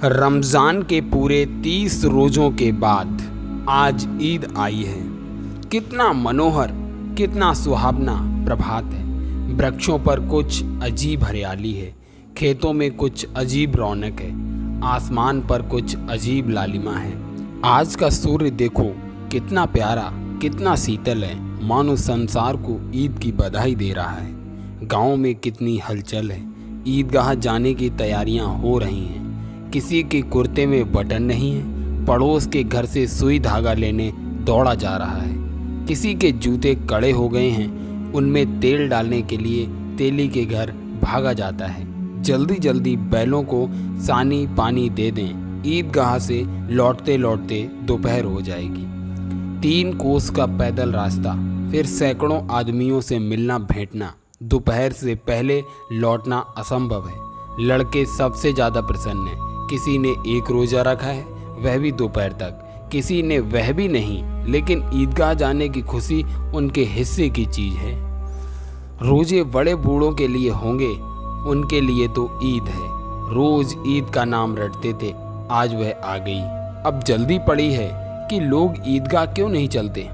रमज़ान के पूरे 30 रोज़ों के बाद आज ईद आई है। कितना मनोहर, कितना सुहावना प्रभात है। वृक्षों पर कुछ अजीब हरियाली है, खेतों में कुछ अजीब रौनक है, आसमान पर कुछ अजीब लालिमा है। आज का सूर्य देखो, कितना प्यारा, कितना शीतल है, मानो संसार को ईद की बधाई दे रहा है। गांव में कितनी हलचल है, ईदगाह जाने की तैयारियां हो रही हैं। किसी के कुर्ते में बटन नहीं है, पड़ोस के घर से सुई धागा लेने दौड़ा जा रहा है। किसी के जूते कड़े हो गए हैं, उनमें तेल डालने के लिए तेली के घर भागा जाता है। जल्दी जल्दी बैलों को सानी पानी दे दें, ईदगाह से लौटते लौटते दोपहर हो जाएगी। 3 कोस का पैदल रास्ता, फिर सैकड़ों आदमियों से मिलना भेंटना, दोपहर से पहले लौटना असंभव है। लड़के सबसे ज़्यादा प्रसन्न हैं। किसी ने 1 रोज़ा रखा है, वह भी दोपहर तक। किसी ने वह भी नहीं, लेकिन ईदगाह जाने की खुशी उनके हिस्से की चीज़ है। रोजे बड़े बूढ़ों के लिए होंगे, उनके लिए तो ईद है। रोज़ ईद का नाम रटते थे, आज वह आ गई। अब जल्दी पड़ी है कि लोग ईदगाह क्यों नहीं चलते।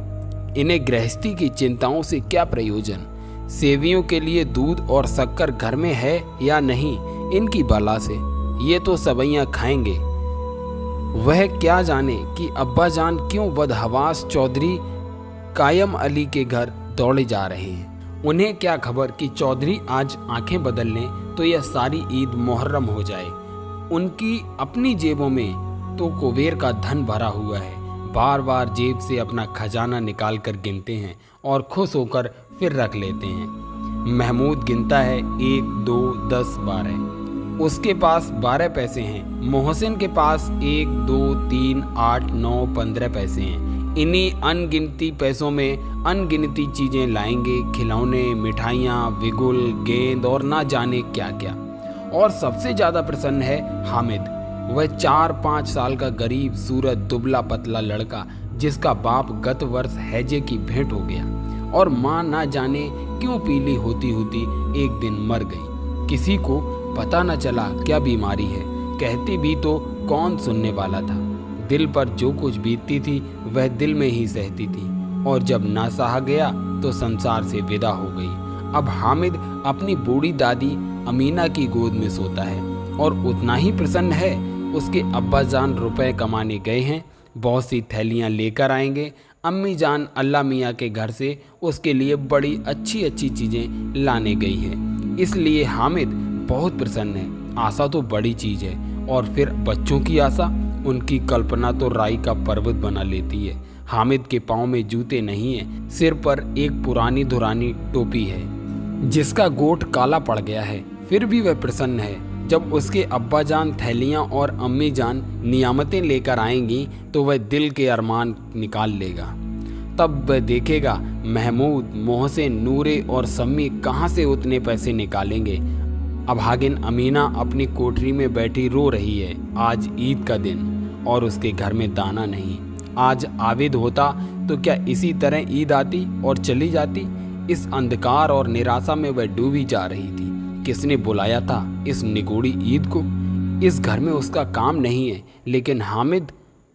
इन्हें गृहस्थी की चिंताओं से क्या प्रयोजन। सेवियों के लिए दूध और शक्कर घर में है या नहीं, इनकी बला से। ये तो सबैयाँ खाएंगे। वह क्या जाने कि अब्बा जान क्यों बदहवास चौधरी कायम अली के घर दौड़े जा रहे हैं। उन्हें क्या खबर कि चौधरी आज आंखें बदल लें तो यह सारी ईद मुहर्रम हो जाए। उनकी अपनी जेबों में तो कुबेर का धन भरा हुआ है। बार बार जेब से अपना खजाना निकाल कर गिनते हैं और खुश होकर फिर रख लेते हैं। महमूद गिनता है 1, 2, 10, 12। उसके पास 12 पैसे हैं। मोहसिन के पास 1, 2, 3, 8, 9, 15 पैसे हैं। इन्हीं अनगिनती पैसों में अनगिनती चीज़ें लाएंगे, खिलौने, मिठाइयाँ, बिगुल, गेंद और ना जाने क्या क्या। और सबसे ज़्यादा प्रसन्न है हामिद। वह 4-5 साल का गरीब सूरत दुबला पतला लड़का, जिसका बाप गत वर्ष हैजे की भेंट हो गया और माँ ना जाने क्यों पीली होती होती एक दिन मर गई। किसी को पता न चला क्या बीमारी है, कहती भी तो कौन सुनने वाला था। दिल पर जो कुछ बीतती थी वह दिल में ही सहती थी, और जब ना सहा गया तो संसार से विदा हो गई। अब हामिद अपनी बूढ़ी दादी अमीना की गोद में सोता है और उतना ही प्रसन्न है। उसके अब्बा जान रुपए कमाने गए हैं, बहुत सी थैलियाँ लेकर आएंगे। अम्मी जान अल्लाह मियाँ के घर से उसके लिए बड़ी अच्छी अच्छी चीज़ें लाने गई है, इसलिए हामिद बहुत प्रसन्न है। आशा तो बड़ी चीज़ है, और फिर बच्चों की आशा, उनकी कल्पना तो राई का पर्वत बना लेती है। हामिद के पाँव में जूते नहीं हैं, सिर पर एक पुरानी धुरानी टोपी है जिसका गोट काला पड़ गया है। फिर भी वह प्रसन्न है। जब उसके अब्बा जान थैलियाँ और अम्मी जान नियामतें लेकर आएंगी तो वह दिल के अरमान निकाल लेगा। तब वह देखेगा महमूद, मोहसिन, नूरे और सम्मी कहाँ से उतने पैसे निकालेंगे। अभागिन अमीना अपनी कोठरी में बैठी रो रही है। आज ईद का दिन और उसके घर में दाना नहीं। आज आविद होता तो क्या इसी तरह ईद आती और चली जाती। इस अंधकार और निराशा में वह डूबी जा रही थी। किसने बुलाया था इस निगोड़ी ईद को। इस घर में उसका काम नहीं है, लेकिन हामिद,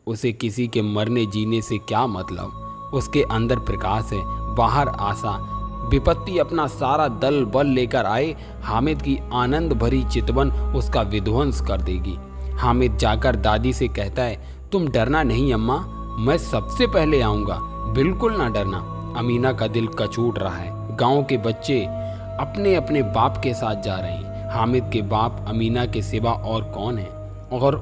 उसे किसी के मरने जीने से क्या मतलब। उसके अंदर प्रकाश है, बाहर आशा। विपत्ति अपना सारा दल बल लेकर आए, हामिद की आनंद भरी चितवन उसका विध्वंस कर देगी। हामिद जाकर दादी से कहता है, तुम डरना नहीं अम्मा, मैं सबसे पहले आऊँगा, बिल्कुल ना डरना। अमीना का दिल कचूट रहा है। गांव के बच्चे अपने अपने बाप के साथ जा रहे हैं। हामिद के बाप अमीना के सिवा और कौन है, और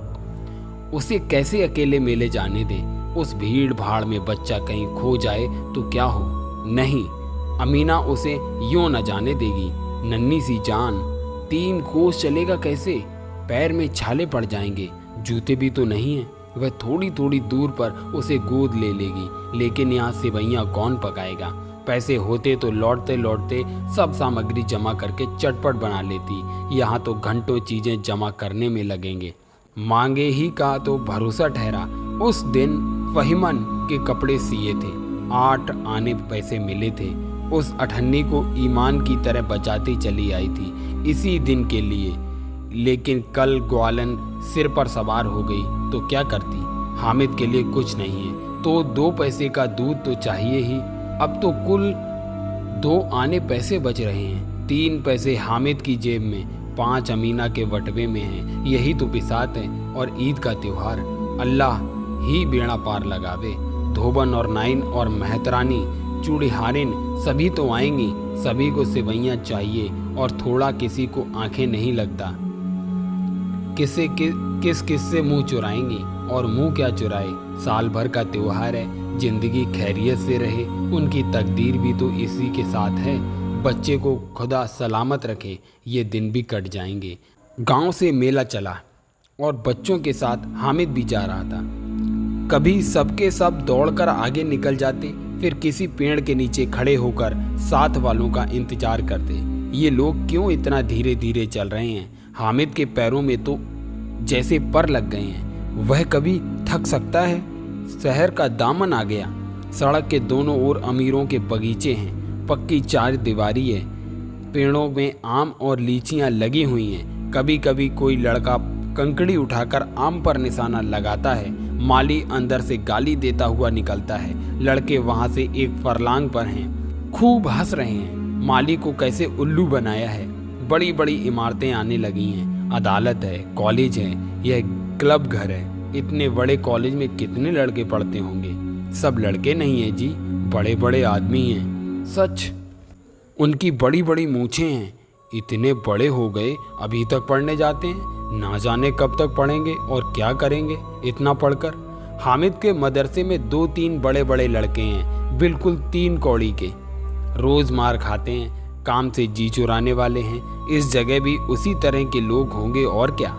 उसे कैसे अकेले मेले जाने दें। उस भीड़ भाड़ में बच्चा कहीं खो जाए तो क्या हो। नहीं, अमीना उसे यूं न जाने देगी। नन्ही सी जान, 3 कोस चलेगा कैसे। पैर में छाले पड़ जाएंगे, जूते भी तो नहीं हैं। वह थोड़ी थोड़ी दूर पर उसे गोद ले लेगी, लेकिन यहाँ सेवैयाँ कौन पकाएगा। पैसे होते तो लौटते लौटते सब सामग्री जमा करके चटपट बना लेती। यहाँ तो घंटों चीज़ें जमा करने में लगेंगे। मांगे ही का तो भरोसा ठहरा। उस दिन फहीमन के कपड़े सिए थे, 8 आने पैसे मिले थे। उस अठन्नी को ईमान की तरह बचाती चली आई थी इसी दिन के लिए। लेकिन कल ग्वालन सिर पर सवार हो गई तो क्या करती। हामिद के लिए कुछ नहीं है तो 2 पैसे का दूध तो चाहिए ही। अब तो कुल 2 आने पैसे बच रहे हैं। 3 पैसे हामिद की जेब में, 5 अमीना के वटवे में हैं। यही तो बिसात है और ईद का त्योहार। अल्लाह ही बेड़ा पार लगावे। धोबन और नाइन और मेहतरानी चूड़ीहारिन सभी तो आएंगी। सभी को सेवैयाँ चाहिए और थोड़ा किसी को आंखें नहीं लगता। किस से मुंह चुराएंगी और मुंह क्या चुराए। साल भर का त्योहार है, जिंदगी खैरियत से रहे। उनकी तकदीर भी तो इसी के साथ है। बच्चे को खुदा सलामत रखे, ये दिन भी कट जाएंगे। गांव से मेला चला और बच्चों के साथ हामिद भी जा रहा था। कभी सबके सब दौड़कर आगे निकल जाते, फिर किसी पेड़ के नीचे खड़े होकर साथ वालों का इंतजार करते। ये लोग क्यों इतना धीरे धीरे चल रहे हैं। हामिद के पैरों में तो जैसे पर लग गए हैं। वह कभी थक सकता है। शहर का दामन आ गया। सड़क के दोनों ओर अमीरों के बगीचे हैं। पक्की 4 दीवारी है। पेड़ों में आम और लीचियां लगी हुई हैं। कभी कभी कोई लड़का कंकड़ी उठाकर आम पर निशाना लगाता है। माली अंदर से गाली देता हुआ निकलता है। लड़के वहां से एक फरलांग पर हैं, खूब हंस रहे हैं। माली को कैसे उल्लू बनाया है। बड़ी बड़ी इमारतें आने लगी हैं। अदालत है, कॉलेज है, यह क्लब घर है। इतने बड़े कॉलेज में कितने लड़के पढ़ते होंगे। सब लड़के नहीं हैं जी, बड़े बड़े आदमी हैं। सच, उनकी बड़ी बड़ी मूछें हैं। इतने बड़े हो गए अभी तक पढ़ने जाते हैं। ना जाने कब तक पढ़ेंगे और क्या करेंगे इतना पढ़कर। हामिद के मदरसे में 2-3 बड़े बड़े लड़के हैं, बिल्कुल 3 कौड़ी के। रोज मार खाते हैं, काम से जी चुराने वाले हैं। इस जगह भी उसी तरह के लोग होंगे और क्या।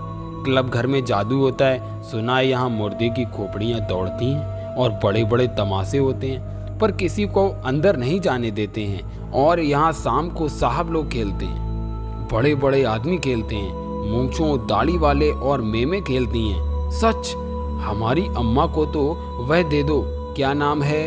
क्लब घर में जादू होता है। सुना है यहाँ मुर्दे की खोपड़ियाँ दौड़ती हैं और बड़े बड़े तमाशे होते हैं, पर किसी को अंदर नहीं जाने देते हैं। और यहाँ शाम को साहब लोग खेलते हैं, बड़े बड़े आदमी खेलते हैं। मूंछों दाढ़ी वाले और मेमे खेलती हैं। सच, हमारी अम्मा को तो वह दे दो, क्या नाम है,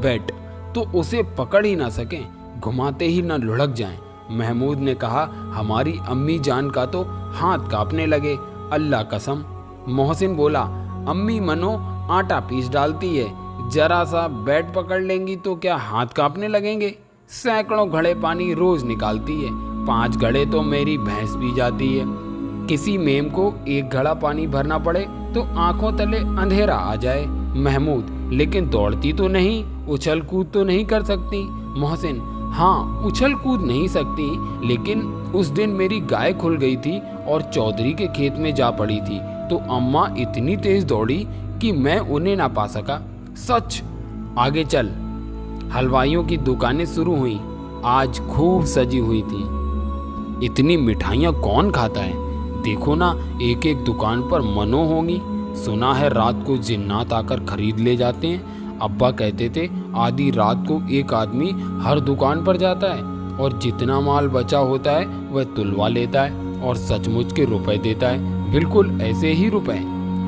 बैट, तो उसे पकड़ ही ना सकें, घुमाते ही ना लुढ़क जाएं। महमूद ने कहा, हमारी अम्मी जान का तो हाथ कांपने लगे, अल्लाह कसम। मोहसिन बोला, अम्मी मनो आटा पीस डालती है, जरा सा बैट पकड़ लेंगी तो क्या हाथ कांपने लगेंगे। सैकड़ों घड़े पानी रोज निकालती है, 5 घड़े तो मेरी भैंस पी जाती है। किसी मेम को 1 घड़ा पानी भरना पड़े तो आंखों तले अंधेरा आ जाए। महमूद, लेकिन दौड़ती तो नहीं, उछल कूद तो नहीं कर सकती। मोहसिन, हाँ उछल कूद नहीं सकती, लेकिन उस दिन मेरी गाय खुल गई थी और चौधरी के खेत में जा पड़ी थी तो अम्मा इतनी तेज दौड़ी कि मैं उन्हें ना पा सका। सच। आगे चल। हलवाइयों की दुकानें शुरू हुई, आज खूब सजी हुई थी। इतनी मिठाइयाँ कौन खाता है। देखो ना, एक एक दुकान पर मनो होंगी। सुना है रात को जिन्नात आकर खरीद ले जाते हैं। अब्बा कहते थे आधी रात को एक आदमी हर दुकान पर जाता है और जितना माल बचा होता है वह तुलवा लेता है और सचमुच के रुपए देता है। बिल्कुल ऐसे ही रुपए।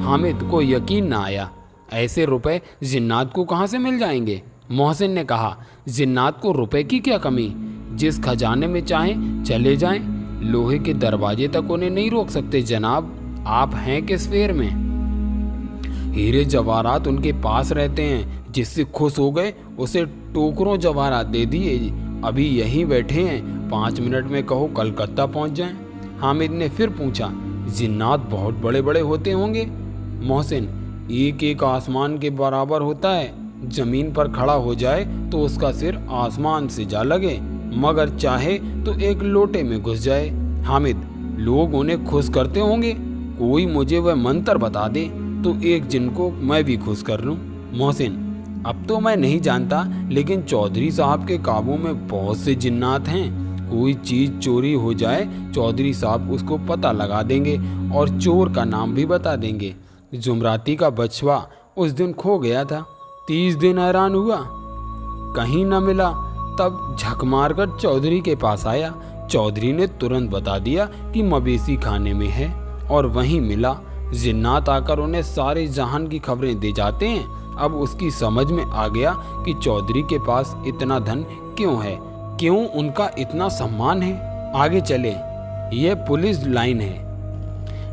हामिद को यकीन ना आया, ऐसे रुपए जिन्नात को कहाँ से मिल जाएंगे। मोहसिन ने कहा, जिन्नात को रुपए की क्या कमी, जिस खजाने में चाहें चले जाएं, लोहे के दरवाजे तक उन्हें नहीं रोक सकते जनाब। आप हैं किस फेर में। हीरे जवाहरात उनके पास रहते हैं, जिससे खुश हो गए उसे टोकरों जवाहरात दे दिए। अभी यहीं बैठे हैं, 5 मिनट में कहो कलकत्ता पहुंच जाएं। हामिद ने फिर पूछा, जिन्नात बहुत बड़े बड़े होते होंगे। मोहसिन, एक एक आसमान के बराबर होता है। जमीन पर खड़ा हो जाए तो उसका सिर आसमान से जा लगे, मगर चाहे तो एक लोटे में घुस जाए। हामिद, लोग उन्हें खुश करते होंगे। कोई मुझे वह मंत्र बता दे तो एक जिन को मैं भी खुश कर लूं। मोहसिन, अब तो मैं नहीं जानता, लेकिन चौधरी साहब के काबू में बहुत से जिन्नात हैं। कोई चीज चोरी हो जाए, चौधरी साहब उसको पता लगा देंगे और चोर का नाम भी बता देंगे। जुमराती का बछवा उस दिन खो गया था, 30 दिन हैरान हुआ, कहीं न मिला। तब झक मारकर चौधरी के पास आया। चौधरी ने तुरंत बता दिया कि मवेशी खाने में है, और वहीं मिला। जिन्नात आकर उन्हें सारे जहान की खबरें दे जाते हैं। अब उसकी समझ में आ गया कि चौधरी के पास इतना धन क्यों है, क्यों उनका इतना सम्मान है। आगे चले, यह पुलिस लाइन है।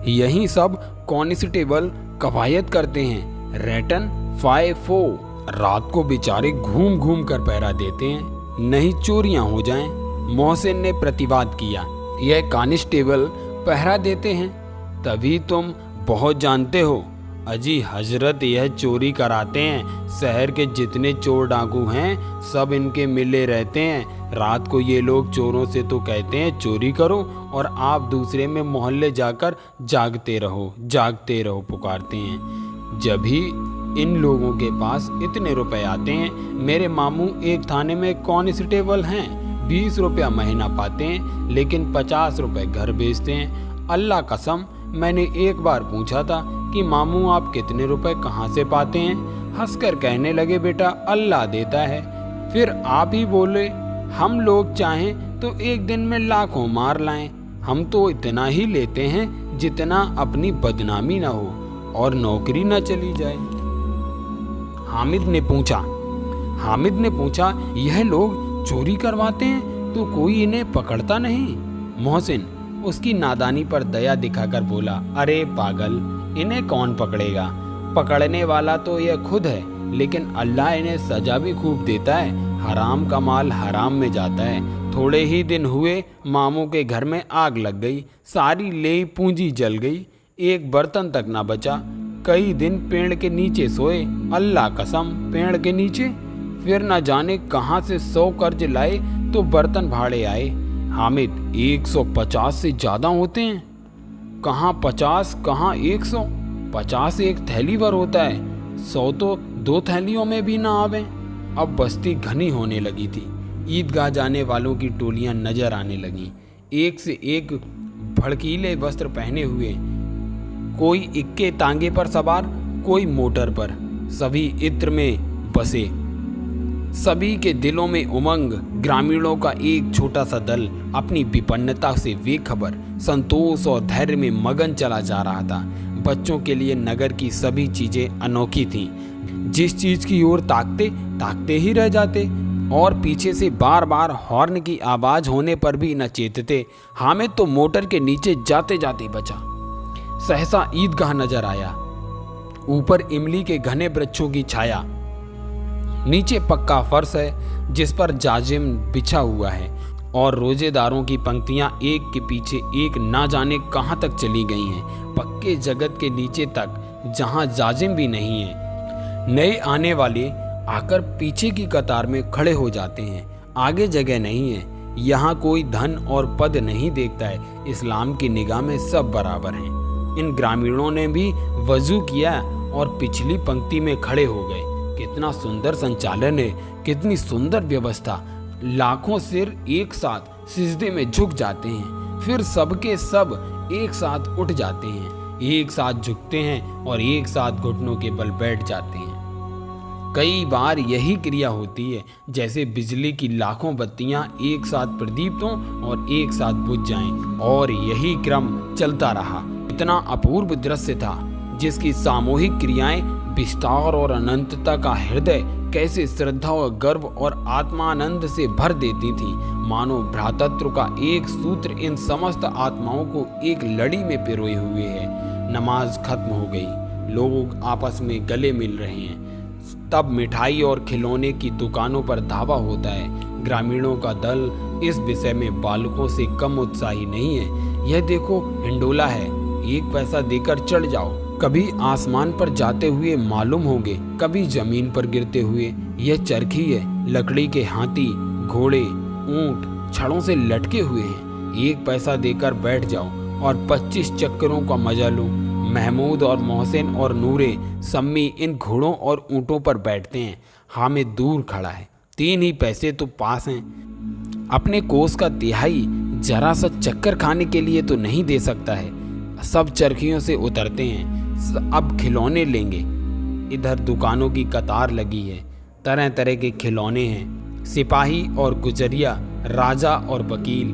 यही सब कांस्टेबल कवायद करते हैं। रैटन 5-4 रात को बेचारे घूम घूम कर पहरा देते हैं, नहीं चोरियां हो जाएं। मोहसिन ने प्रतिवाद किया, यह कांस्टेबल पहरा देते हैं तभी तुम बहुत जानते हो। अजी हजरत, यह चोरी कराते हैं। शहर के जितने चोर डाकू हैं सब इनके मिले रहते हैं। रात को ये लोग चोरों से तो कहते हैं चोरी करो, और आप दूसरे में मोहल्ले जाकर जागते रहो पुकारते हैं। जब ही इन लोगों के पास इतने रुपए आते हैं, मेरे मामू एक थाने में कांस्टेबल हैं, 20 रुपया महीना पाते हैं, लेकिन 50 रुपए घर भेजते हैं। अल्लाह कसम, मैंने एक बार पूछा था कि मामू आप कितने रुपए कहाँ से पाते हैं? हंसकर कहने लगे, बेटा अल्लाह देता है। फिर आप ही बोले, हम लोग चाहें तो एक दिन में लाखों मार लाएं। हम तो इतना ही लेते हैं जितना अपनी बदनामी न हो और नौकरी न चली जाए। हामिद ने पूछा, यह लोग चोरी करवाते हैं तो कोई इन्हें पकड़ता नहीं? मोहसिन उसकी नादानी पर दया दिखाकर बोला, अरे पागल, इन्हें कौन पकड़ेगा? पकड़ने वाला तो यह खुद है, लेकिन अल्लाह इन्हें सजा भी खूब देता है। हराम का माल हराम में जाता है। थोड़े ही दिन हुए मामू के घर में आग लग गई, सारी लेई पूंजी जल गई, एक बर्तन तक ना बचा। कई दिन पेड़ के नीचे सोए, अल्लाह कसम पेड़ के नीचे। फिर न जाने कहाँ से 100 कर्ज लाए तो बर्तन भाड़े आए। हामिद, 150 से ज़्यादा होते हैं। कहाँ 50, कहाँ 100। 50 एक थैली भर होता है, 100 तो 2 थैलियों में भी ना आवे। अब बस्ती घनी होने लगी थी। ईदगाह जाने वालों की टोलियां नजर आने लगी, एक से एक भड़कीले वस्त्र पहने हुए, कोई इक्के तांगे पर सवार, कोई मोटर पर। सभी इत्र में बसे, सभी के दिलों में उमंग। ग्रामीणों का एक छोटा सा दल अपनी विपन्नता से बेखबर, संतोष और धैर्य में मगन चला जा रहा था। बच्चों के लिए नगर की सभी चीजें अनोखी थीं। जिस चीज की ओर ताकते ही रह जाते, और पीछे से बार बार हॉर्न की आवाज होने पर भी न चेतते। हामिद तो मोटर के नीचे जाते जाते बचा। सहसा ईदगाह नजर आया। ऊपर इमली के घने वृक्षों की छाया, नीचे पक्का फर्श है जिस पर जाजिम बिछा हुआ है, और रोजेदारों की पंक्तियां एक के पीछे एक ना जाने कहां तक चली गई हैं, पक्के जगत के नीचे तक, जहां जाजिम भी नहीं है। नए आने वाले आकर पीछे की कतार में खड़े हो जाते हैं। आगे जगह नहीं है। यहाँ कोई धन और पद नहीं देखता है। इस्लाम की निगाह में सब बराबर हैं। इन ग्रामीणों ने भी वजू किया और पिछली पंक्ति में खड़े हो गए। कितना सुंदर संचालन है, कितनी सुंदर व्यवस्था। लाखों सिर एक साथ सिजदे में झुक जाते हैं, फिर सबके सब एक साथ उठ जाते हैं, एक साथ झुकते हैं और एक साथ घुटनों के बल बैठ जाते हैं। कई बार यही क्रिया होती है, जैसे बिजली की लाखों बत्तियां एक साथ प्रदीप्त हों और एक साथ बुझ जाएं, और यही क्रम चलता रहा। इतना अपूर्व दृश्य था जिसकी सामूहिक क्रियाएं विस्तार और अनंतता का हृदय कैसे श्रद्धा और गर्व और आत्मानंद से भर देती थी। मानो भ्रातृत्व का एक सूत्र इन समस्त आत्माओं को एक लड़ी में पिरोए हुए है। नमाज खत्म हो गई, लोग आपस में गले मिल रहे हैं। तब मिठाई और खिलौने की दुकानों पर धावा होता है। ग्रामीणों का दल इस विषय में बालकों से कम उत्साही नहीं है। यह देखो हिंडोला है, 1 पैसा देकर चढ़ जाओ। कभी आसमान पर जाते हुए मालूम होंगे, कभी जमीन पर गिरते हुए। यह चरखी है, लकड़ी के हाथी, घोड़े, ऊंट छड़ों से लटके हुए हैं। 1 पैसा देकर बैठ जाओ और 25 चक्करों का मजा लो। महमूद और मोहसिन और नूरे सम्मी इन घोड़ों और ऊँटों पर बैठते हैं। हामिद दूर खड़ा है, 3 ही पैसे तो पास हैं। अपने कोस का तिहाई जरा सा चक्कर खाने के लिए तो नहीं दे सकता है। सब चरखियों से उतरते हैं, अब खिलौने लेंगे। इधर दुकानों की कतार लगी है, तरह तरह के खिलौने हैं। सिपाही और गुजरिया, राजा और वकील,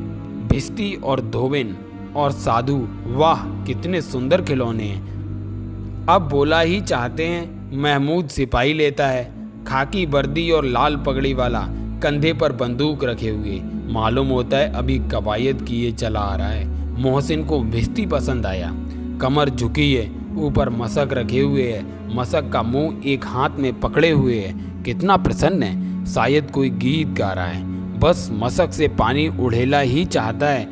भिस्ती और धोबिन और साधु, वाह कितने सुंदर खिलौने हैं। अब बोला ही चाहते हैं। महमूद सिपाही लेता है, खाकी वर्दी और लाल पगड़ी वाला, कंधे पर बंदूक रखे हुए। मालूम होता है अभी कवायद किए चला आ रहा है। मोहसिन को भिस्ती पसंद आया। कमर झुकी है, ऊपर मशक रखे हुए है, मशक का मुंह एक हाथ में पकड़े हुए है। कितना प्रसन्न है, शायद कोई गीत गा रहा है। बस मशक से पानी उड़ेला ही चाहता है।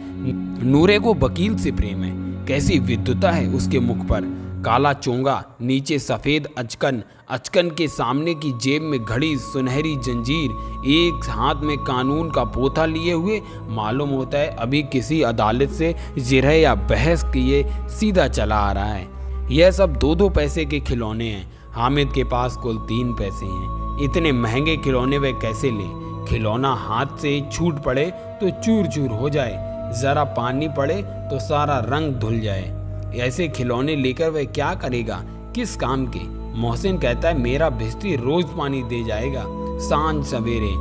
नूरे को वकील से प्रेम है। कैसी विद्युता है उसके मुख पर। काला चोंगा, नीचे सफ़ेद अचकन, अचकन के सामने की जेब में घड़ी सुनहरी जंजीर, एक हाथ में कानून का पोथा लिए हुए। मालूम होता है अभी किसी अदालत से जिरह या बहस किए सीधा चला आ रहा है। यह सब 2-2 पैसे के खिलौने हैं। हामिद के पास कुल 3 पैसे हैं। इतने महंगे खिलौने वह कैसे ले। खिलौना हाथ से छूट पड़े तो चूर चूर हो जाए, ज़रा पानी पड़े तो सारा रंग धुल जाए। ऐसे खिलौने लेकर वह क्या करेगा, किस काम के। मोहसिन कहता है मेरा भिस्ती रोज पानी दे जाएगा सांझ सवेरे।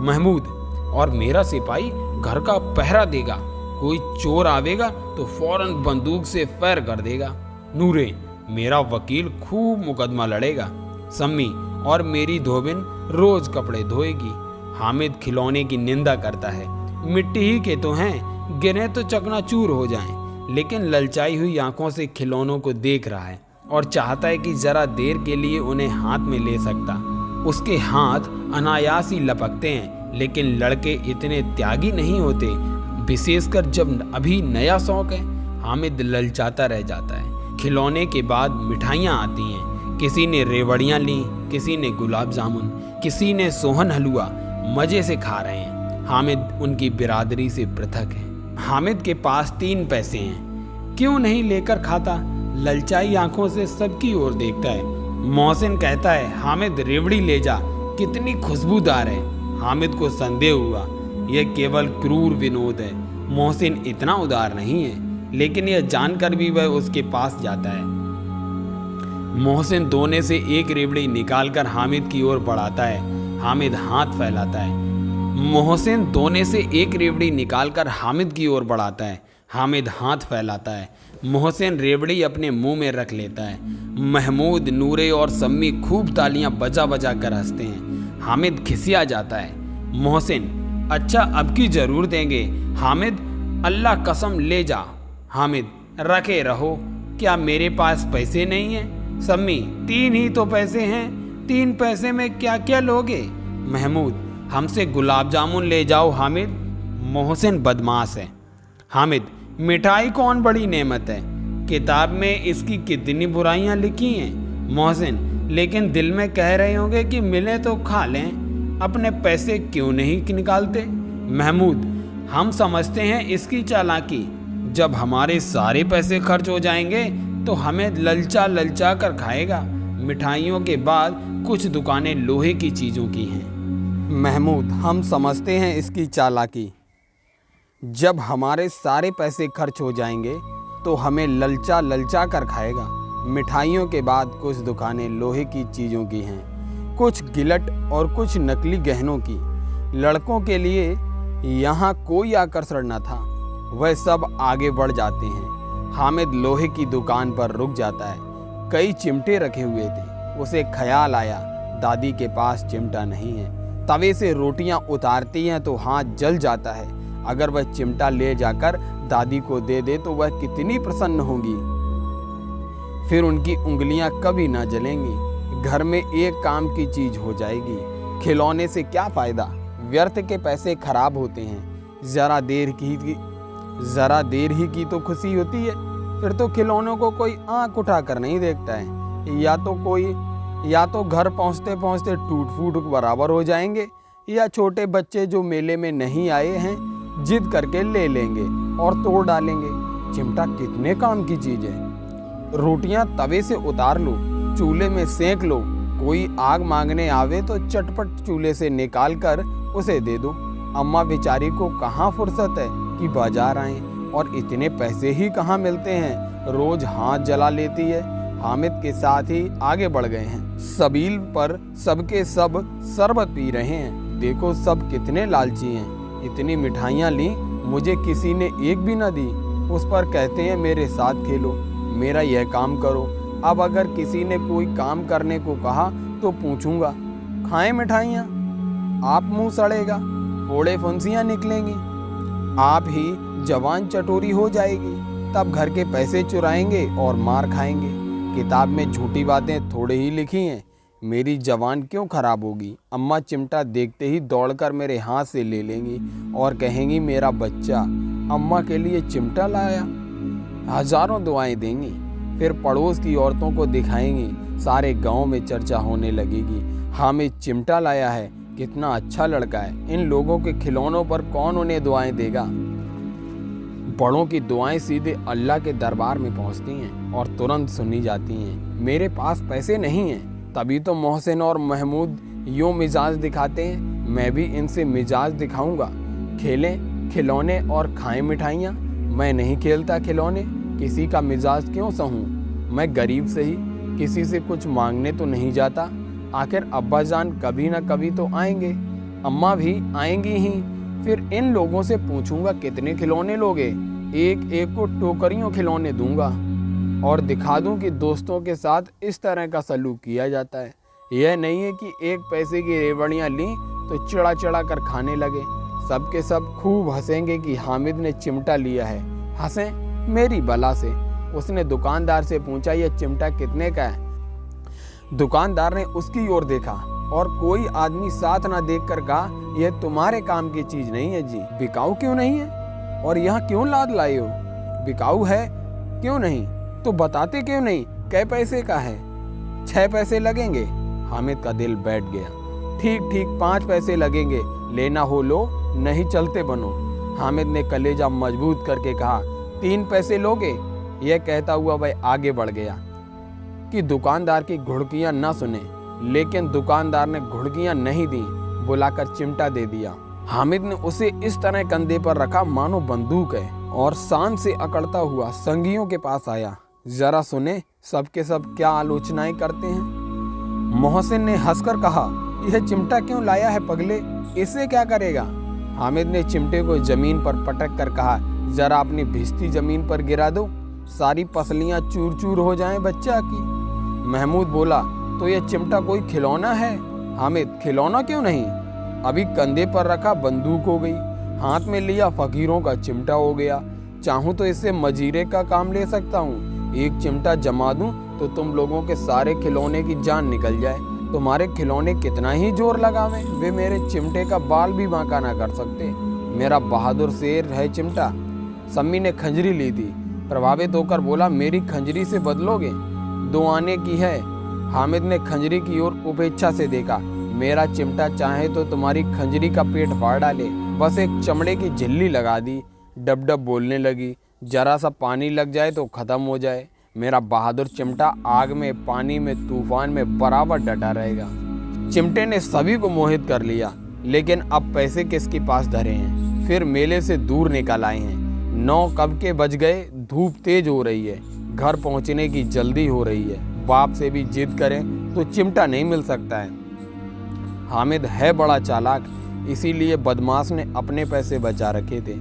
महमूद और मेरा सिपाही घर का पहरा देगा। कोई चोर आवेगा तो फौरन बंदूक से फायर कर देगा। नूरे मेरा वकील खूब मुकदमा लड़ेगा। सम्मी और मेरी धोबिन रोज कपड़े धोएगी। हामिद खिलौने की निंदा करता है। मिट्टी ही के तो हैं, गिरे तो चकनाचूर हो जाएं। लेकिन ललचाई हुई आंखों से खिलौनों को देख रहा है और चाहता है कि जरा देर के लिए उन्हें हाथ में ले सकता। उसके हाथ अनायास ही लपकते हैं, लेकिन लड़के इतने त्यागी नहीं होते, विशेषकर जब अभी नया शौक है। हामिद ललचाता रह जाता है। खिलौने के बाद मिठाइयाँ आती हैं। किसी ने रेवड़ियाँ ली, किसी ने गुलाब जामुन, किसी ने सोहन हलवा। मज़े से खा रहे हैं। हामिद उनकी बिरादरी से पृथक है। हामिद के पास 3 पैसे हैं, क्यों नहीं लेकर खाता। ललचाई आंखों से सबकी ओर देखता है। मोहसिन कहता है हामिद रेवड़ी ले जा, कितनी खुशबूदार है। हामिद को संदेह हुआ, यह केवल क्रूर विनोद है। मोहसिन इतना उदार नहीं है, लेकिन यह जानकर भी वह उसके पास जाता है। मोहसिन दोने से एक रेवड़ी निकालकर हामिद की ओर बढ़ाता है। हामिद हाथ फैलाता है। मोहसिन दोने से एक रेवड़ी निकालकर हामिद की ओर बढ़ाता है। हामिद हाथ फैलाता है। मोहसिन रेवड़ी अपने मुंह में रख लेता है। महमूद, नूरे और सम्मी खूब तालियां बजा बजा कर हंसते हैं। हामिद खिसिया जाता है। मोहसिन अच्छा अब की जरूर देंगे। हामिद अल्लाह कसम ले जा। हामिद रखे रहो, क्या मेरे पास पैसे नहीं हैं। सम्मी 3 ही तो पैसे हैं, 3 पैसे में क्या क्या लोगे। महमूद हमसे गुलाब जामुन ले जाओ। हामिद मोहसिन बदमाश है। हामिद मिठाई कौन बड़ी नेमत है, किताब में इसकी कितनी बुराइयां लिखी हैं। मोहसिन लेकिन दिल में कह रहे होंगे कि मिले तो खा लें, अपने पैसे क्यों नहीं निकालते। महमूद हम समझते हैं इसकी चालाकी, जब हमारे सारे पैसे खर्च हो जाएंगे तो हमें ललचा ललचा कर खाएगा। मिठाइयों के बाद कुछ दुकानें लोहे की चीज़ों की हैं। महमूद हम समझते हैं इसकी चालाकी, जब हमारे सारे पैसे खर्च हो जाएंगे तो हमें ललचा ललचा कर खाएगा। मिठाइयों के बाद कुछ दुकानें लोहे की चीज़ों की हैं, कुछ गिलट और कुछ नकली गहनों की। लड़कों के लिए यहाँ कोई आकर्षण न था, वह सब आगे बढ़ जाते हैं। हामिद लोहे की दुकान पर रुक जाता है। कई चिमटे रखे हुए थे। उसे ख्याल आया दादी के पास चिमटा नहीं है। तवे से रोटियां उतारती हैं तो हाथ जल जाता है। अगर वह चिमटा ले जाकर दादी को दे दे तो वह कितनी प्रसन्न होंगी। फिर उनकी उंगलियां कभी ना जलेंगी। घर में एक काम की चीज हो जाएगी। खिलौने से क्या फायदा, व्यर्थ के पैसे खराब होते हैं। जरा देर ही की तो खुशी होती है। फिर तो खिलौनों को कोई आंख उठाकर नहीं देखता है। या तो घर पहुंचते पहुंचते टूट फूट बराबर हो जाएंगे, या छोटे बच्चे जो मेले में नहीं आए हैं जिद करके ले लेंगे और तोड़ डालेंगे। चिमटा कितने काम की चीज है। रोटियां तवे से उतार लो, चूल्हे में सेंक लो। कोई आग मांगने आवे तो चटपट चूल्हे से निकाल कर उसे दे दो। अम्मा बेचारी को कहाँ फुर्सत है कि बाजार आए, और इतने पैसे ही कहाँ मिलते हैं। रोज हाथ जला लेती है। हामिद के साथ ही आगे बढ़ गए हैं। सबील पर सबके सब शरबत पी रहे हैं। देखो सब कितने लालची हैं। इतनी मिठाइयाँ ली, मुझे किसी ने एक भी न दी। उस पर कहते हैं मेरे साथ खेलो, मेरा यह काम करो। अब अगर किसी ने कोई काम करने को कहा तो पूछूंगा, खाएं मिठाइयाँ? आप मुंह सड़ेगा, फोड़े फुंसियाँ निकलेंगी, आप ही जवान चटोरी हो जाएगी। तब घर के पैसे चुराएंगे और मार खाएंगे। किताब में झूठी बातें थोड़े ही लिखी हैं, मेरी जवान क्यों खराब होगी। अम्मा चिमटा देखते ही दौड़कर मेरे हाथ से ले लेंगी और कहेंगी मेरा बच्चा अम्मा के लिए चिमटा लाया। हजारों दुआएं देंगी, फिर पड़ोस की औरतों को दिखाएंगी, सारे गांव में चर्चा होने लगेगी, हामिद चिमटा लाया है, कितना अच्छा लड़का है। इन लोगों के खिलौनों पर कौन उन्हें दुआएं देगा। बड़ों की दुआएं सीधे अल्लाह के दरबार में पहुंचती हैं और तुरंत सुनी जाती हैं। मेरे पास पैसे नहीं हैं, तभी तो मोहसिन और महमूद यूं मिजाज दिखाते हैं। मैं भी इनसे मिजाज दिखाऊंगा। खेलें खिलौने और खाएं मिठाइयाँ। मैं नहीं खेलता खिलौने, किसी का मिजाज क्यों सहूं। मैं गरीब से ही किसी से कुछ मांगने तो नहीं जाता। आखिर अब्बा जान कभी ना कभी तो आएंगे, अम्मा भी आएंगी ही। फिर इन लोगों से पूछूंगा कितने खिलौने लोगे, एक एक को टोकरियों खिलौने दूंगा और दिखा दूं कि दोस्तों के साथ इस तरह का सलूक किया जाता है। यह नहीं है कि एक पैसे की रेवड़ियाँ ली तो चिड़ा चिड़ा कर खाने लगे। सबके सब खूब हंसेंगे कि हामिद ने चिमटा लिया है। हंसें मेरी बला से। उसने दुकानदार से पूछा यह चिमटा कितने का है। दुकानदार ने उसकी ओर देखा और कोई आदमी साथ ना देखकर कहा यह तुम्हारे काम की चीज नहीं है जी। बिकाऊ क्यों नहीं है और यहाँ क्यों लाद लाए हो। बिकाऊ है क्यों नहीं तो बताते क्यों नहीं, कै पैसे का है। 6 पैसे लगेंगे। हामिद का दिल बैठ गया। ठीक ठीक 5 पैसे लगेंगे, लेना हो लो, नहीं चलते बनो। हामिद ने कलेजा मजबूत करके कहा 3 पैसे लोगे। यह कहता हुआ वह आगे बढ़ गया कि दुकानदार की घुड़कियां न सुने, लेकिन दुकानदार ने घुड़कियां नहीं दी, बुलाकर चिमटा दे दिया। हामिद ने उसे इस तरह कंधे पर रखा मानो बंदूक है और शान से अकड़ता हुआ संगियों के पास आया। जरा सुने सबके सब क्या आलोचनाएं करते हैं। मोहसिन ने हंसकर कहा यह चिमटा क्यों लाया है पगले, इसे क्या करेगा। हामिद ने चिमटे को जमीन पर पटक कर कहा जरा अपनी भिश्ती जमीन पर गिरा दो, सारी पसलियां चूर चूर हो जाएं बच्चा की। महमूद बोला तो यह चिमटा कोई खिलौना है। हामिद खिलौना क्यों नहीं, अभी कंधे पर रखा बंदूक हो गई, हाथ में लिया फकीरों का चिमटा हो गया। चाहूं तो इससे मजीरे का काम ले सकता हूँ। एक चिमटा जमा दूं तो तुम लोगों के सारे खिलौने की जान निकल जाए। तुम्हारे खिलौने कितना ही जोर लगावें, वे मेरे चिमटे का बाल भी बांका ना कर सकते। मेरा बहादुर शेर है चिमटा। सम्मी ने खंजरी ली थी, प्रभावित होकर बोला मेरी खंजरी से बदलोगे, 2 आने की है। हामिद ने खंजरी की ओर उपेक्षा से देखा। मेरा चिमटा चाहे तो तुम्हारी खंजरी का पेट फाड़ डाले, बस एक चमड़े की झिल्ली लगा दी। डब डब बोलने लगी, जरा सा पानी लग जाए तो खत्म हो जाए। मेरा बहादुर चिमटा आग में, पानी में, तूफान में बराबर डटा रहेगा। चिमटे ने सभी को मोहित कर लिया, लेकिन अब पैसे किसके पास धरे हैं। फिर मेले से दूर निकल आए हैं। 9 कब के बज गए, धूप तेज हो रही है, घर पहुंचने की जल्दी हो रही है। बाप से भी जिद करें तो चिमटा नहीं मिल सकता है। हामिद है बड़ा चालाक, इसीलिए बदमाश ने अपने पैसे बचा रखे थे।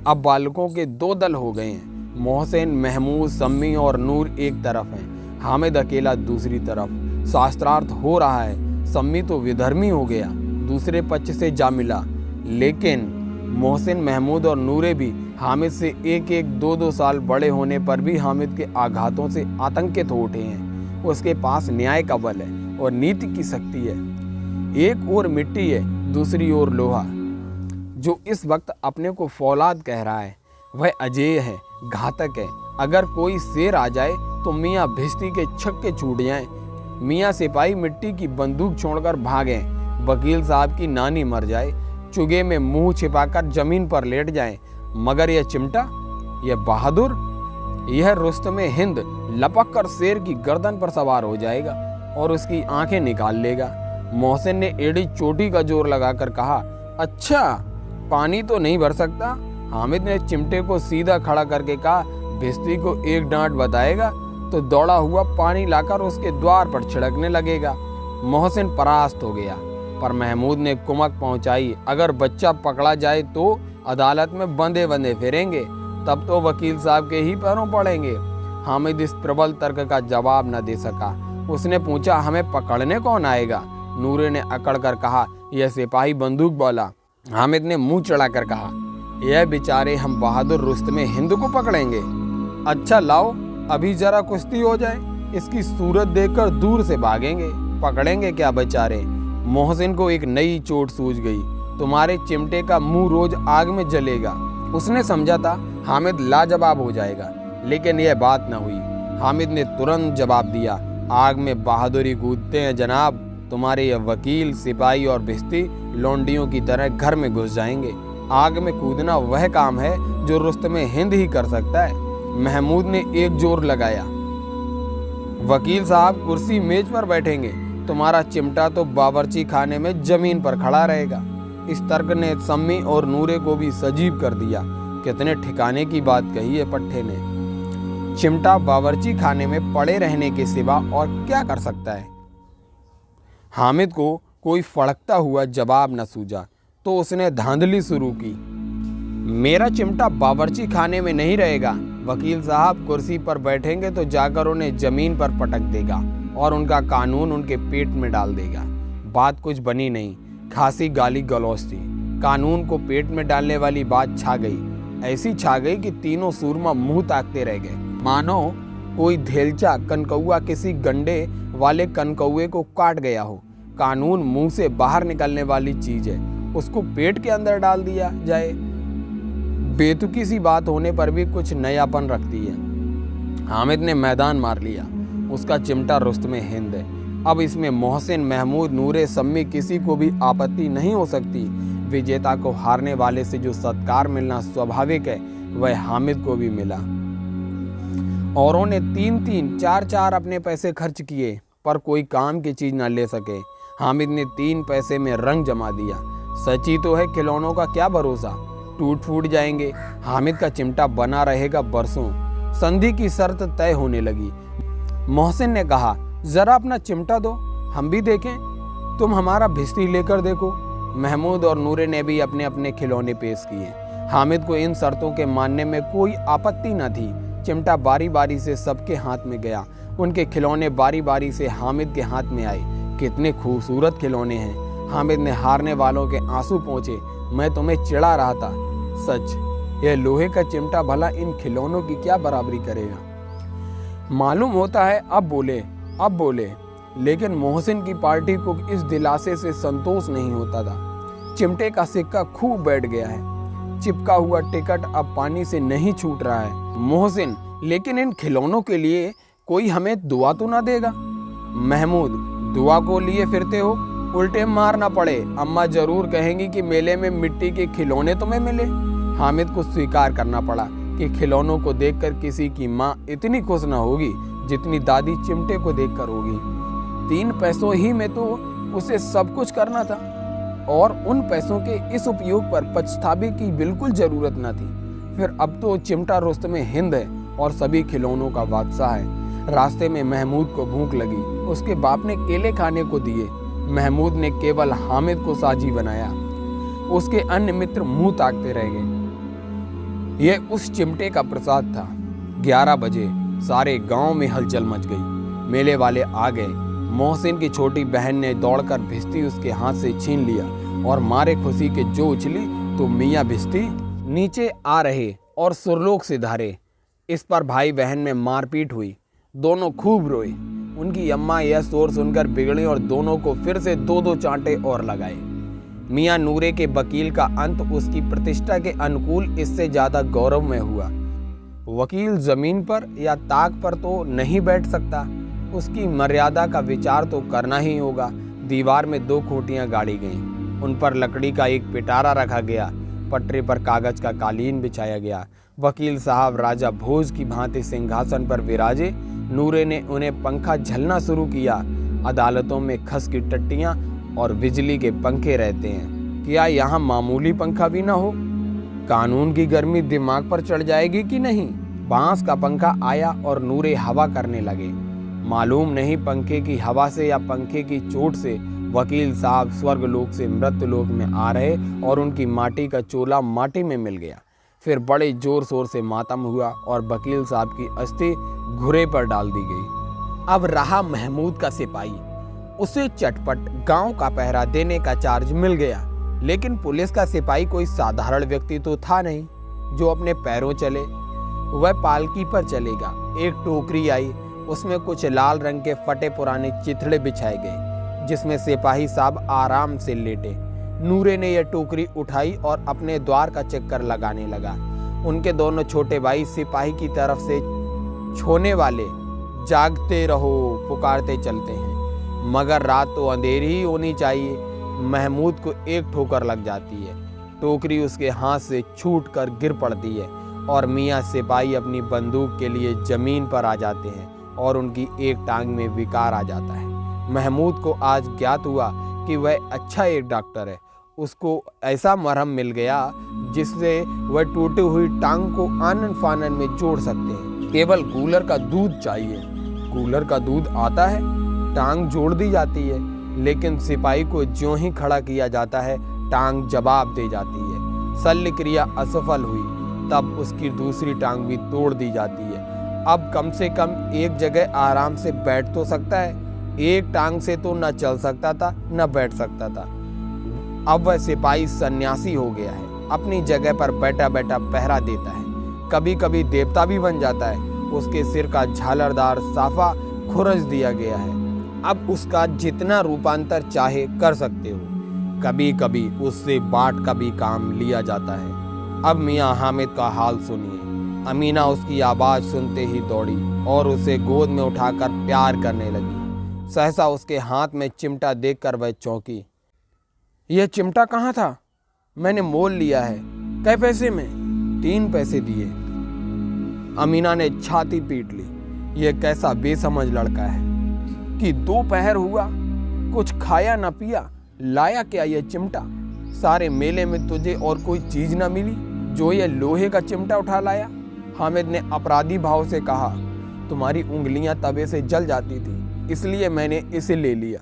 अब बालकों के 2 दल हो गए हैं। मोहसिन, महमूद, सम्मी और नूर एक तरफ हैं, हामिद अकेला दूसरी तरफ। शास्त्रार्थ हो रहा है। सम्मी तो विधर्मी हो गया, दूसरे पक्ष से जा मिला, लेकिन मोहसिन, महमूद और नूरे भी हामिद से 1-1, 2-2 साल बड़े होने पर भी हामिद के आघातों से आतंकित हो उठे हैं। उसके पास न्याय का बल है और नीति की शक्ति है। एक ओर मिट्टी है, दूसरी ओर लोहा। जो इस वक्त अपने को फौलाद कह रहा है वह अजेय है, घातक है। अगर कोई शेर आ जाए तो मियाँ भिश्ती के छक्के छूट जाएं। मियाँ सिपाही मिट्टी की बंदूक छोड़कर भागें। वकील साहब की नानी मर जाए, चुगे में मुंह छिपाकर जमीन पर लेट जाएं। मगर यह चिमटा, यह बहादुर, यह रुस्तमे हिंद लपक कर शेर की गर्दन पर सवार हो जाएगा और उसकी आंखें निकाल लेगा। मोहसिन ने एड़ी चोटी का जोर लगाकर कहा अच्छा, पानी तो नहीं भर सकता। हामिद ने चिमटे को सीधा खड़ा करके कहा भिश्ती को एक डांट बताएगा तो दौड़ा हुआ पानी लाकर उसके द्वार पर छिड़कने लगेगा। मोहसिन परास्त हो गया, पर महमूद ने कुमक पहुंचाई अगर बच्चा पकड़ा जाए तो अदालत में बंधे बंधे फिरेंगे, तब तो वकील साहब के ही पैरों पड़ेंगे। हामिद इस प्रबल तर्क का जवाब न दे सका। उसने पूछा हमें पकड़ने कौन आएगा। नूरे ने अकड़ कर कहा यह सिपाही बंदूक वाला। हामिद ने मुंह चढ़ाकर कहा यह बेचारे हम बहादुर रुस्तमे हिंद को पकड़ेंगे। अच्छा लाओ, अभी जरा कुश्ती हो जाए। इसकी सूरत देखकर दूर से भागेंगे, पकड़ेंगे क्या बेचारे। मोहसिन को एक नई चोट सूझ गई। तुम्हारे चिमटे का मुंह रोज आग में जलेगा। उसने समझा था हामिद लाजवाब हो जाएगा, लेकिन यह बात न हुई। हामिद ने तुरंत जवाब दिया, आग में बहादुरी कूदते हैं जनाब। तुम्हारे ये वकील, सिपाही और भिश्ती लौंडियों की तरह घर में घुस जाएंगे। आग में कूदना वह काम है जो रुस्तमे हिंद ही कर सकता है। महमूद ने एक जोर लगाया, वकील साहब कुर्सी मेज पर बैठेंगे, तुम्हारा चिमटा तो बावर्ची खाने में जमीन पर खड़ा रहेगा। इस तर्क ने सम्मी और नूरे को भी सजीव कर दिया। कितने ठिकाने की बात कही है पट्टे ने। चिमटा बावर्ची खाने में पड़े रहने के सिवा और क्या कर सकता है। हामिद को कोई फड़कता हुआ जवाब न सूझा तो उसने धांधली शुरू की, मेरा चिमटा बावर्ची खाने में नहीं रहेगा। वकील साहब कुर्सी पर बैठेंगे तो जाकर उन्हें जमीन पर पटक देगा और उनका कानून उनके पेट में डाल देगा। बात कुछ बनी नहीं, खासी गाली गलौज थी। कानून को पेट में डालने वाली बात छा गई, ऐसी छा गई कि तीनों सूरमा मुंह ताकते रह गए, मानो कोई धेलचा कनकौआ किसी गंडे वाले कनकौए को काट गया हो। कानून मुंह से बाहर निकलने वाली चीज है, उसको पेट के अंदर डाल दिया जाए। बेतुकी सी बात होने पर भी कुछ नयापन रखती है। हामिद ने मैदान मार लिया। उसका चिमटा रुस्तमे हिंद है। अब इसमें मोहसिन, महमूद, नूरे, सम्मी किसी को भी आपत्ति नहीं हो सकती। विजेता को हारने वाले से जो सत्कार मिलना स्वाभाविक है, वह हामिद को भी मिला। औरों ने 3-3, 4-4 अपने पैसे खर्च किए, पर कोई काम की चीज न ले सके। हामिद ने 3 पैसे में रंग जमा दिया। सची तो है, खिलौनों का क्या भरोसा, टूट फूट जाएंगे। हामिद का चिमटा बना रहेगा बरसों। संधि की शर्त तय होने लगी। मोहसिन ने कहा, जरा अपना चिमटा दो, हम भी देखें। तुम हमारा भिश्ती लेकर देखो। महमूद और नूरे ने भी अपने अपने खिलौने पेश किए। हामिद को इन शर्तों के मानने में कोई आपत्ति न थी। चिमटा बारी बारी से सबके हाथ में गया। उनके खिलौने बारी बारी से हामिद के हाथ में आए। कितने खूबसूरत खिलौने हैं। हामिद ने हारने वालों के आंसू पोंछे। मैं तुम्हें चिढ़ा रहा था, सच यह लोहे का चिमटा भला इन खिलौनों की क्या बराबरी करेगा। मालूम होता है अब बोले, लेकिन मोहसिन की पार्टी को इस दिलासे से संतोष नहीं होता था। चिमटे का सिक्का खूब बैठ गया है। चिपका हुआ टिकट अब पानी से नहीं छूट रहा है। मोहसिन, लेकिन इन खिलौनों के लिए कोई हमें दुआ तो ना देगा। महमूद, दुआ को लिए फिरते हो, उल्टे मार ना पड़े। अम्मा जरूर कहेंगी कि मेले में मिट्टी के खिलौने तुम्हें मिले। हामिद को स्वीकार करना पड़ा कि खिलौनों को देखकर किसी की माँ इतनी खुश ना होगी जितनी दादी चिमटे को देखकर होगी। 3 पैसों ही में तो उसे सब कुछ करना था और उन पैसों के इस उपयोग पर पछतावे की बिल्कुल जरूरत न थी। फिर अब तो चिमटा रुस्तमे हिंद है और सभी खिलौनों का बादशाह है। रास्ते में महमूद को भूख लगी। उसके बाप ने केले खाने को दिए। महमूद ने केवल हामिद को साझी बनाया। उसके अन्य मित्र मुंह ताकते रह गए। यह उस चिमटे का प्रसाद था। 11 बजे सारे गांव में हलचल मच गई। मेले वाले आ गए। मोहसिन की छोटी बहन ने दौड़कर भिश्ती उसके हाथ से छीन लिया और मारे खुशी के जो उछली तो मियाँ भिश्ती नीचे आ रहे और सुरलोक से धारे। इस पर भाई बहन में मारपीट हुई। दोनों खूब रोए। उनकी अम्मा यह शोर सुनकर बिगड़ी और दोनों को फिर से 2-2 चांटे और लगाए। मियाँ नूरे के वकील का अंत उसकी प्रतिष्ठा के अनुकूल इससे ज्यादा गौरवमय हुआ। वकील जमीन पर या ताक पर तो नहीं बैठ सकता, उसकी मर्यादा का विचार तो करना ही होगा। दीवार में 2 खूंटियां गाड़ी गईं। उन पर लकड़ी का एक पिटारा रखा गया। पटरे पर कागज का कालीन बिछाया गया। वकील साहब राजा भोज की भांति सिंहासन पर विराजे। नूरे ने उन्हें पंखा झलना शुरू किया। अदालतों में खस की टट्टियां और बिजली के पंखे रहते हैं, क्या यहाँ मामूली पंखा भी ना हो? कानून की गर्मी दिमाग पर चढ़ जाएगी कि नहीं? बांस का पंखा आया और नूरे हवा करने लगे। मालूम नहीं पंखे की हवा से या पंखे की चोट से वकील साहब स्वर्गलोक से मृत्युलोक में आ रहे और उनकी माटी का चोला माटी में मिल गया। फिर बड़े जोर शोर से मातम हुआ और वकील साहब की अस्थि घुरे पर डाल दी गई। अब रहा महमूद का सिपाही। उसे चटपट गांव का पहरा देने का चार्ज मिल गया। लेकिन पुलिस का सिपाही कोई साधारण व्यक्ति तो था नहीं जो अपने पैरों चले। वह पालकी पर चलेगा। एक टोकरी आई, उसमें कुछ लाल रंग के फटे पुराने चिथड़े बिछाए गए, जिसमें सिपाही साहब आराम से लेटे। नूरे ने यह टोकरी उठाई और अपने द्वार का चक्कर लगाने लगा। उनके दोनों छोटे भाई सिपाही की तरफ से छोने वाले जागते रहो पुकारते चलते हैं, मगर रात तो अंधेरी ही होनी चाहिए। महमूद को एक ठोकर लग जाती है, टोकरी उसके हाथ से छूट कर गिर पड़ती है और मियाँ सिपाही अपनी बंदूक के लिए जमीन पर आ जाते हैं और उनकी एक टांग में विकार आ जाता है। महमूद को आज ज्ञात हुआ कि वह अच्छा एक डॉक्टर है। उसको ऐसा मरहम मिल गया जिससे वह टूटी हुई टांग को आनन फानन में जोड़ सकते हैं। केवल कूलर का दूध चाहिए। कूलर का दूध आता है, टांग जोड़ दी जाती है, लेकिन सिपाही को ज्यों ही खड़ा किया जाता है टांग जवाब दे जाती है। शल्य क्रिया असफल हुई, तब उसकी दूसरी टांग भी तोड़ दी जाती है। अब कम से कम एक जगह आराम से बैठ तो सकता है, एक टांग से तो न चल सकता था न बैठ सकता था। अब वह सिपाही सन्यासी हो गया है, अपनी जगह पर बैठा बैठा पहरा देता है, कभी कभी देवता भी बन जाता है। उसके सिर का झालरदार साफा खुरच दिया गया है। अब उसका जितना रूपांतर चाहे कर सकते हो। कभी कभी उससे बाट का भी काम लिया जाता है। अब मियाँ हामिद का हाल सुनिए। अमीना उसकी आवाज़ सुनते ही दौड़ी और उसे गोद में उठाकर प्यार करने लगी। सहसा उसके हाथ में चिमटा देखकर वह चौंकी। यह चिमटा कहाँ था? मैंने मोल लिया है। कै पैसे में? 3 पैसे दिए। अमीना ने छाती पीट ली। यह कैसा बेसमझ लड़का है कि 2 पहर हुआ, कुछ खाया न पिया, लाया क्या यह चिमटा? सारे मेले में तुझे और कोई चीज न मिली जो यह लोहे का चिमटा उठा लाया? हामिद ने अपराधी भाव से कहा। तुम्हारी उंगलियां तवे से जल जाती थी, इसलिए मैंने इसे ले लिया।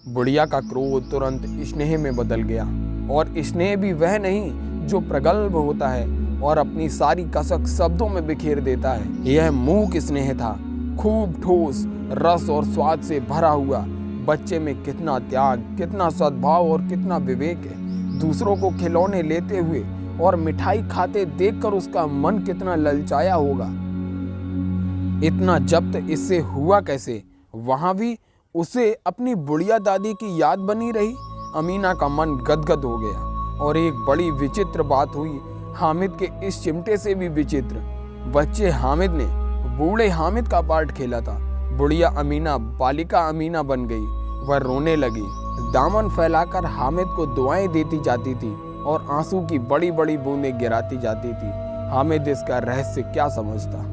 बुढ़िया का क्रोध तुरंत स्नेह में बदल गया, और स्नेह भी वह नहीं जो प्रगल्भ होता है और अपनी सारी कसक शब्दों में बिखेर देता है। यह मूक स्नेह था, खूब ठोस, रस और स्वाद से भरा हुआ। बच्चे में कितना त्याग, कितना सद्भाव और कितना विवेक है। दूसरों को खिलौने लेते हुए और मिठाई खाते देखकर उसका मन कितना ललचाया होगा। इतना जब्त इससे हुआ कैसे? वहां भी उसे अपनी बुढ़िया दादी की याद बनी रही। अमीना का मन गदगद हो गया। और एक बड़ी विचित्र बात हुई, हामिद के इस चिमटे से भी विचित्र। बच्चे हामिद ने बूढ़े हामिद का पार्ट खेला था। बुढ़िया अमीना बालिका अमीना बन गई। वह रोने लगी, दामन फैलाकर हामिद को दुआएं देती जाती थी और आंसू की बड़ी बड़ी बूंदें गिराती जाती थी। हामिद इसका रहस्य क्या समझता?